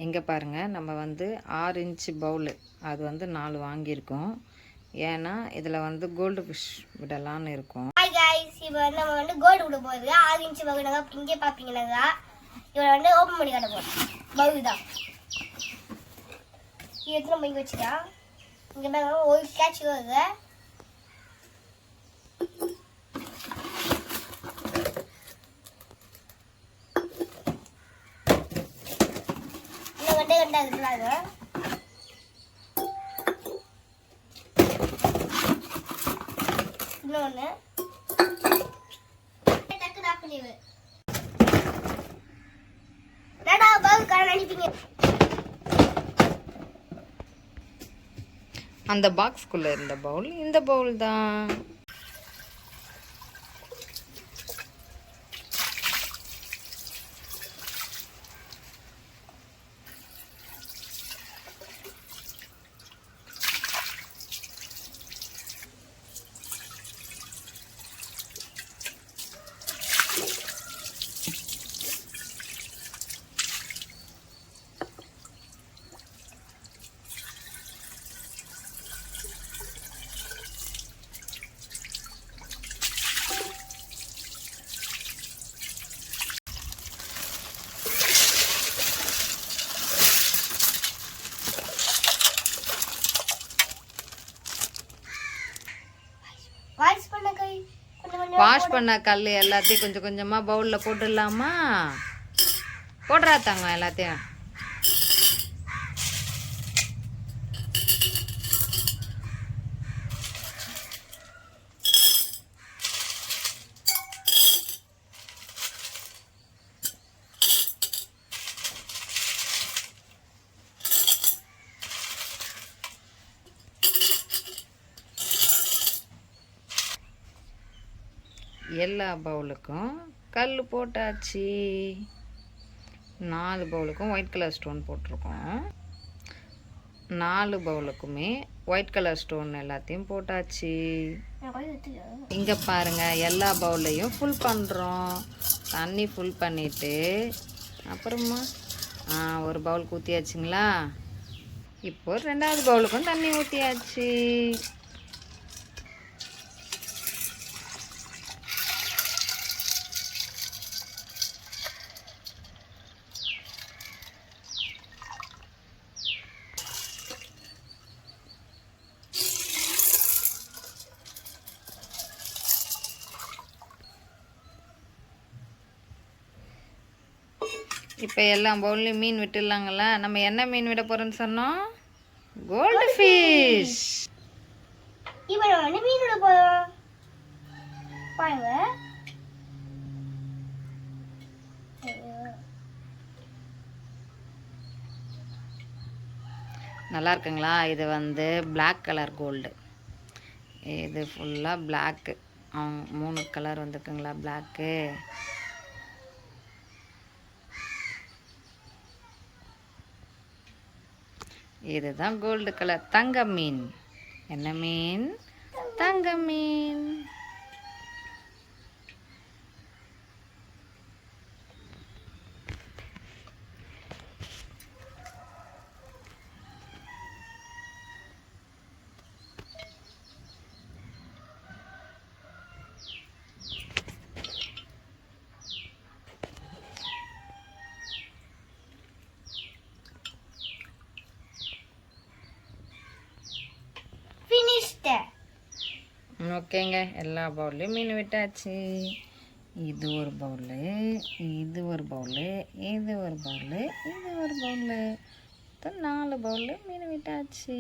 இங்கே பாருங்கள், நம்ம வந்து 6 இன்ச்சு பவுலு அது வந்து 4 வாங்கியிருக்கோம். ஏன்னா இதில் வந்து கோல்டு ஃபிஷ் விடலான்னு இருக்கும். ஹாய் गाइस, இப்போ வந்து நம்ம வந்து கோல்டு விட போகுது. 6 இன்ச்சு பவுலுங்க. இங்கே பார்ப்பீங்கன்னா இவரை வந்து ஓப்பன் பண்ணி காட்ட போகிறோம். பவுல் தான் இது எடுத்து நம்ம இங்கே வச்சுக்கலாம். இங்கே பாருங்க, ஒரு கேட்ச் வருது. இன்னும் கண்டா இருக்குறாங்க. இன்னொன்று டக்கு டாப் பண்ணிடு. டாடா பவுல் காரணம் அனுப்பிங்க. அந்த பாக்ஸ்குள்ளே இருந்த பவுல் இந்த பவுல் தான். வாஷ் பண்ண கல் எல்லாத்தையும் கொஞ்சம் கொஞ்சமாக பவுலில் போட்டுடலாமா? போடுறாத்தாங்க எல்லாத்தையும். எல்லா பவுலுக்கும் கல் போட்டாச்சு. 4 பவுலுக்கும் ஒயிட் கலர் ஸ்டோன் போட்டிருக்கோம். 4 பவுலுக்குமே ஒயிட் கலர் ஸ்டோன் எல்லாத்தையும் போட்டாச்சு. இங்கே பாருங்கள், எல்லா பவுல்லையும் ஃபுல் பண்ணுறோம். தண்ணி ஃபுல் பண்ணிவிட்டு அப்புறமா ஒரு பவுல் ஊற்றியாச்சுங்களா? இப்போ 2வது பவுலுக்கும் தண்ணி ஊற்றியாச்சு. இப்போ எல்லா பவுல்லையும் மீன் விட்டுடலாங்களா? நம்ம என்ன மீன் விட போகிறோன்னு சொன்னோம்? Gold fish. இப்போ நம்ம மீன் விட போகிறோம். பாருங்க, நல்லா இருக்குங்களா? இது வந்து பிளாக் கலர் கோல்டு. இது ஃபுல்லாக பிளாக்கு. 3 கலர் வந்துருக்குங்களா பிளாக்கு. இதுதான் கோல்டு கலர் தங்க மீன். என்ன மீன்? தங்க மீன். ஓகேங்க, எல்லா பவுல்லையும் மீன் விட்டாச்சு. இது ஒரு பவுலு, இது ஒரு பவுலு, இது ஒரு பவுலு, இது ஒரு பவுலு. 4 பவுல்ல மீன் விட்டாச்சு.